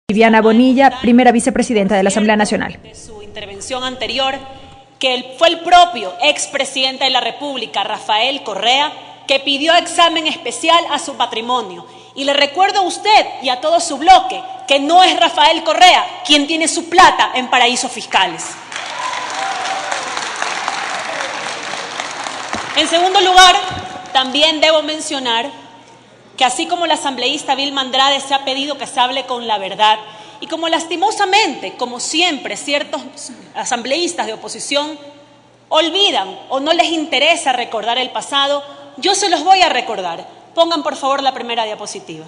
Viviana Bonilla, primera vicepresidenta de la Asamblea Nacional. De su intervención anterior, que fue el propio expresidente de la República, Rafael Correa, que pidió examen especial a su patrimonio. Y le recuerdo a usted y a todo su bloque que no es Rafael Correa quien tiene su plata en paraísos fiscales. En segundo lugar, también debo mencionar que así como la asambleísta Vilma Andrade se ha pedido que se hable con la verdad, y como lastimosamente, como siempre, ciertos asambleístas de oposición olvidan o no les interesa recordar el pasado, yo se los voy a recordar. Pongan por favor la primera diapositiva.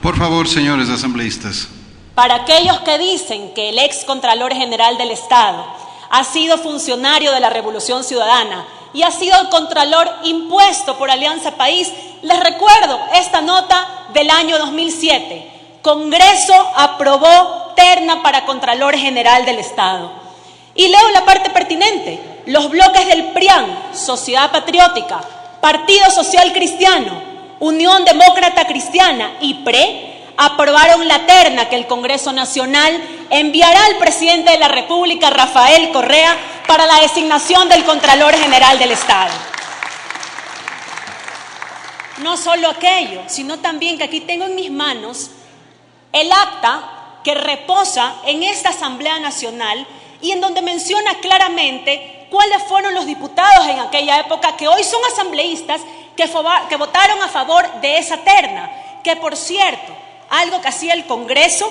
Por favor, señores asambleístas. Para aquellos que dicen que el ex Contralor General del Estado ha sido funcionario de la Revolución Ciudadana y ha sido el Contralor impuesto por Alianza País, les recuerdo esta nota del año 2007. Congreso aprobó terna para Contralor General del Estado. Y leo la parte pertinente. Los bloques del PRIAN, Sociedad Patriótica, Partido Social Cristiano, Unión Demócrata Cristiana y PRE aprobaron la terna que el Congreso Nacional enviará al presidente de la República, Rafael Correa, para la designación del Contralor General del Estado. No solo aquello, sino también que aquí tengo en mis manos el acta que reposa en esta Asamblea Nacional y en donde menciona claramente cuáles fueron los diputados en aquella época que hoy son asambleístas que votaron a favor de esa terna, que por cierto, algo que hacía el Congreso,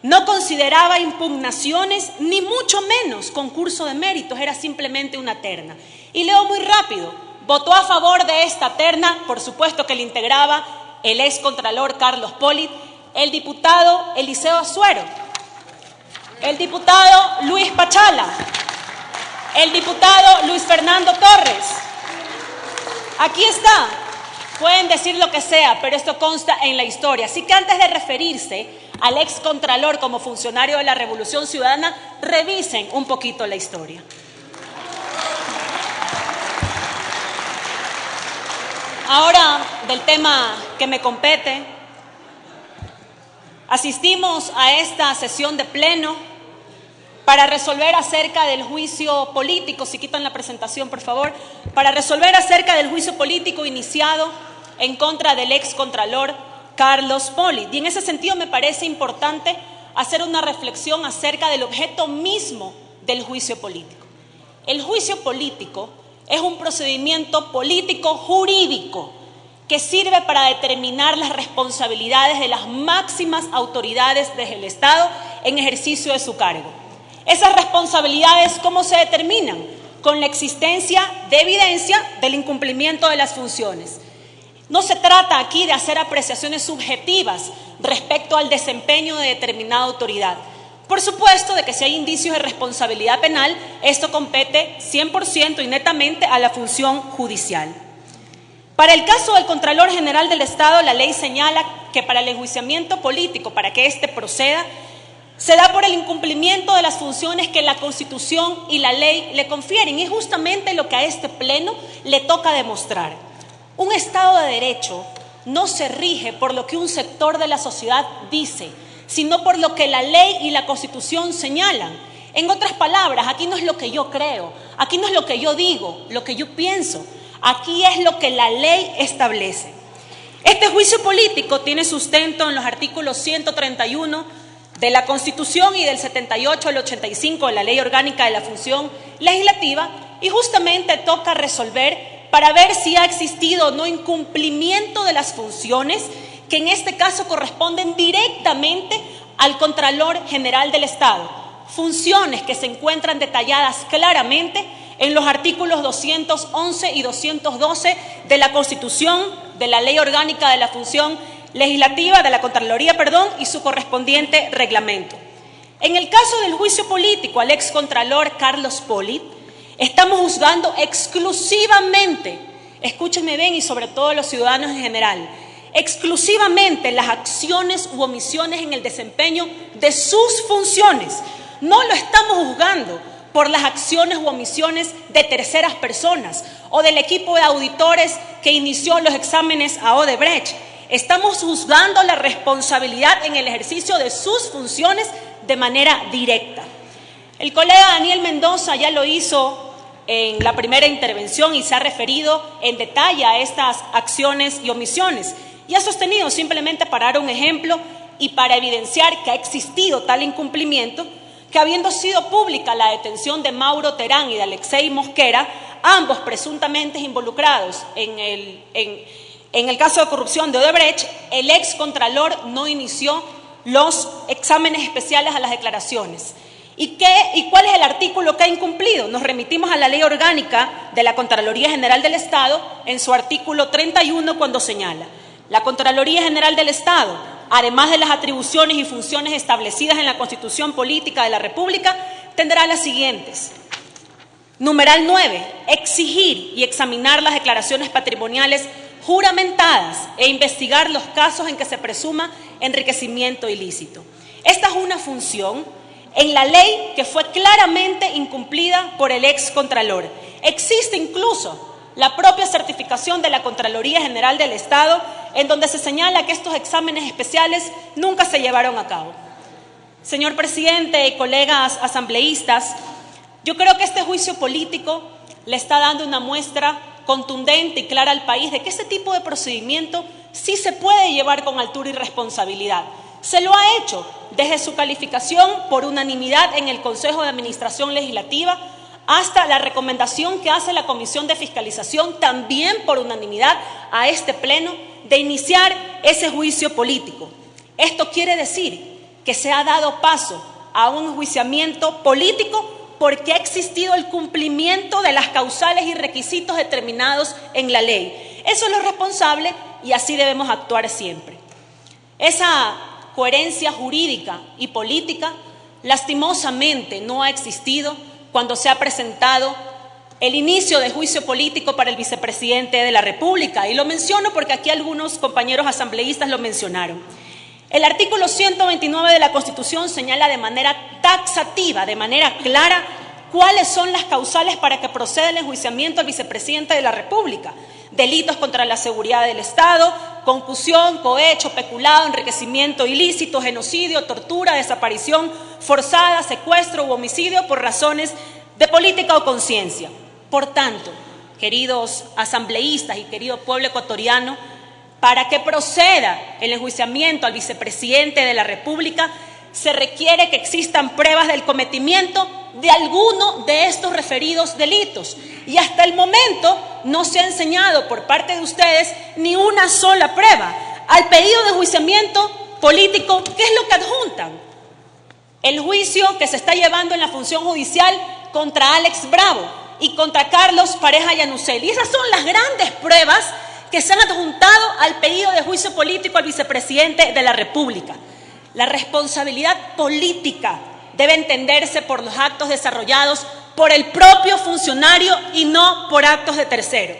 no consideraba impugnaciones ni mucho menos concurso de méritos, era simplemente una terna. Y leo muy rápido, votó a favor de esta terna, por supuesto que le integraba el ex Contralor Carlos Polit, el diputado Eliseo Azuero, el diputado Luis Pachala, el diputado Luis Fernando Torres. Aquí está. Pueden decir lo que sea, pero esto consta en la historia. Así que antes de referirse al ex Contralor como funcionario de la Revolución Ciudadana, revisen un poquito la historia. Ahora, del tema que me compete, asistimos a esta sesión de pleno para resolver acerca del juicio político, si quitan la presentación por favor, para resolver acerca del juicio político iniciado en contra del ex Contralor Carlos Polit. Y en ese sentido me parece importante hacer una reflexión acerca del objeto mismo del juicio político. El juicio político es un procedimiento político jurídico que sirve para determinar las responsabilidades de las máximas autoridades del Estado en ejercicio de su cargo. Esas responsabilidades, ¿cómo se determinan? Con la existencia de evidencia del incumplimiento de las funciones. No se trata aquí de hacer apreciaciones subjetivas respecto al desempeño de determinada autoridad. Por supuesto de que si hay indicios de responsabilidad penal, esto compete 100% y netamente a la función judicial. Para el caso del Contralor General del Estado, la ley señala que para el enjuiciamiento político, para que éste proceda, se da por el incumplimiento de las funciones que la Constitución y la ley le confieren. Y es justamente lo que a este pleno le toca demostrar. Un Estado de Derecho no se rige por lo que un sector de la sociedad dice, sino por lo que la ley y la Constitución señalan. En otras palabras, aquí no es lo que yo creo, aquí no es lo que yo digo, lo que yo pienso, aquí es lo que la ley establece. Este juicio político tiene sustento en los artículos 131 de la Constitución y del 78 al 85 de la Ley Orgánica de la Función Legislativa, y justamente toca resolver para ver si ha existido o no incumplimiento de las funciones que en este caso corresponden directamente al Contralor General del Estado. Funciones que se encuentran detalladas claramente en los artículos 211 y 212 de la Constitución, de la Ley Orgánica de la Función Legislativa, de la Contraloría, y su correspondiente reglamento. En el caso del juicio político al ex Contralor Carlos Polit, estamos juzgando exclusivamente, escúchenme bien y sobre todo los ciudadanos en general, exclusivamente las acciones u omisiones en el desempeño de sus funciones. No lo estamos juzgando por las acciones u omisiones de terceras personas o del equipo de auditores que inició los exámenes a Odebrecht. Estamos juzgando la responsabilidad en el ejercicio de sus funciones de manera directa. El colega Daniel Mendoza ya lo hizo en la primera intervención y se ha referido en detalle a estas acciones y omisiones. Y ha sostenido, simplemente para dar un ejemplo y para evidenciar que ha existido tal incumplimiento, que habiendo sido pública la detención de Mauro Terán y de Alexei Mosquera, ambos presuntamente involucrados en el caso de corrupción de Odebrecht, el excontralor no inició los exámenes especiales a las declaraciones. ¿Y cuál es el artículo que ha incumplido? Nos remitimos a la Ley Orgánica de la Contraloría General del Estado en su artículo 31, cuando señala: la Contraloría General del Estado, además de las atribuciones y funciones establecidas en la Constitución Política de la República, tendrá las siguientes. Numeral 9. Exigir y examinar las declaraciones patrimoniales juramentadas e investigar los casos en que se presuma enriquecimiento ilícito. Esta es una función en la ley que fue claramente incumplida por el excontralor. Existe incluso la propia certificación de la Contraloría General del Estado, en donde se señala que estos exámenes especiales nunca se llevaron a cabo. Señor presidente y colegas asambleístas, yo creo que este juicio político le está dando una muestra contundente y clara al país de que ese tipo de procedimiento sí se puede llevar con altura y responsabilidad. Se lo ha hecho desde su calificación por unanimidad en el Consejo de Administración Legislativa hasta la recomendación que hace la Comisión de Fiscalización, también por unanimidad a este Pleno, de iniciar ese juicio político. Esto quiere decir que se ha dado paso a un enjuiciamiento político porque ha existido el cumplimiento de las causales y requisitos determinados en la ley. Eso es lo responsable y así debemos actuar siempre. Esa coherencia jurídica y política lastimosamente no ha existido cuando se ha presentado el inicio de juicio político para el vicepresidente de la República. Y lo menciono porque aquí algunos compañeros asambleístas lo mencionaron. El artículo 129 de la Constitución señala de manera taxativa, de manera clara, cuáles son las causales para que proceda el enjuiciamiento al vicepresidente de la República. Delitos contra la seguridad del Estado, concusión, cohecho, peculado, enriquecimiento ilícito, genocidio, tortura, desaparición forzada, secuestro u homicidio por razones de política o conciencia. Por tanto, queridos asambleístas y querido pueblo ecuatoriano, para que proceda el enjuiciamiento al vicepresidente de la República, se requiere que existan pruebas del cometimiento de alguno de estos referidos delitos. Y hasta el momento no se ha enseñado por parte de ustedes ni una sola prueba. Al pedido de enjuiciamiento político, ¿qué es lo que adjuntan? El juicio que se está llevando en la función judicial contra Alex Bravo y contra Carlos Pareja Yanuseli. Y esas son las grandes pruebas que se han adjuntado al pedido de juicio político al vicepresidente de la República. La responsabilidad política debe entenderse por los actos desarrollados por el propio funcionario y no por actos de tercero.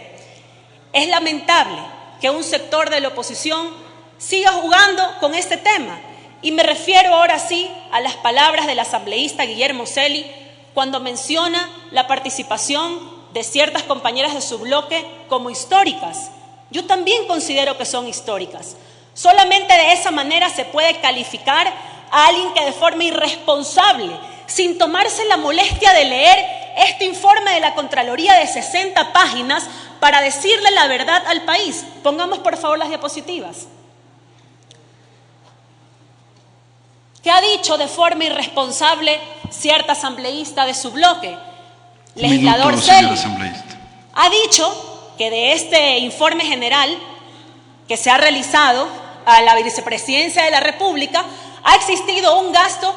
Es lamentable que un sector de la oposición siga jugando con este tema. Y me refiero ahora sí a las palabras del asambleísta Guillermo Celi cuando menciona la participación de ciertas compañeras de su bloque como históricas. Yo también considero que son históricas. Solamente de esa manera se puede calificar a alguien que de forma irresponsable, sin tomarse la molestia de leer este informe de la Contraloría de 60 páginas para decirle la verdad al país. Pongamos por favor las diapositivas. ¿Qué ha dicho de forma irresponsable cierta asambleísta de su bloque? Legislador Celi ha dicho que de este informe general que se ha realizado a la vicepresidencia de la República ha existido un gasto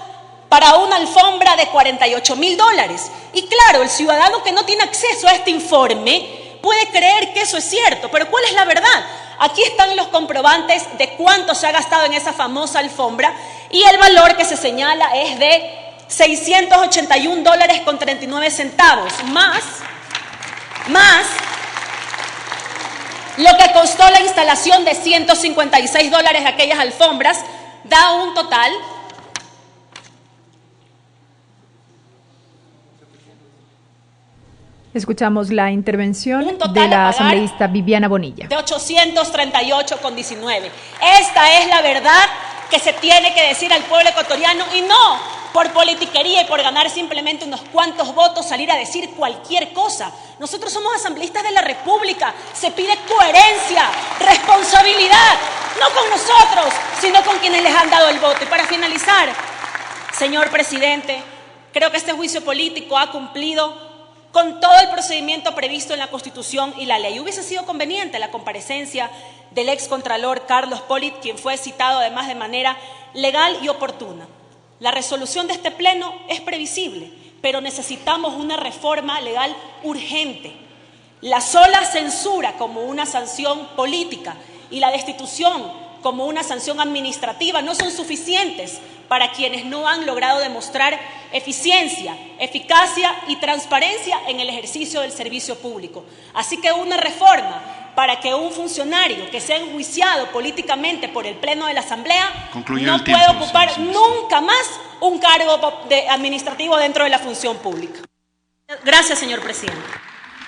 para una alfombra de $48,000. Y claro, el ciudadano que no tiene acceso a este informe puede creer que eso es cierto, pero ¿cuál es la verdad? Aquí están los comprobantes de cuánto se ha gastado en esa famosa alfombra y el valor que se señala es de $681.39, más lo que costó la instalación de $156 de aquellas alfombras, da un total Escuchamos la intervención Un total de a la pagar asambleísta Viviana Bonilla. de 838,19. Esta es la verdad que se tiene que decir al pueblo ecuatoriano y no por politiquería y por ganar simplemente unos cuantos votos salir a decir cualquier cosa. Nosotros somos asambleístas de la República. Se pide coherencia, responsabilidad, no con nosotros, sino con quienes les han dado el voto. Y para finalizar, señor presidente, creo que este juicio político ha cumplido con todo el procedimiento previsto en la Constitución y la ley. Hubiese sido conveniente la comparecencia del excontralor Carlos Polit, quien fue citado además de manera legal y oportuna. La resolución de este pleno es previsible, pero necesitamos una reforma legal urgente. La sola censura como una sanción política y la destitución como una sanción administrativa no son suficientes para quienes no han logrado demostrar eficiencia, eficacia y transparencia en el ejercicio del servicio público. Así que una reforma para que un funcionario que sea enjuiciado políticamente por el Pleno de la Asamblea no pueda ocupar nunca más un cargo administrativo dentro de la función pública. Gracias, señor presidente.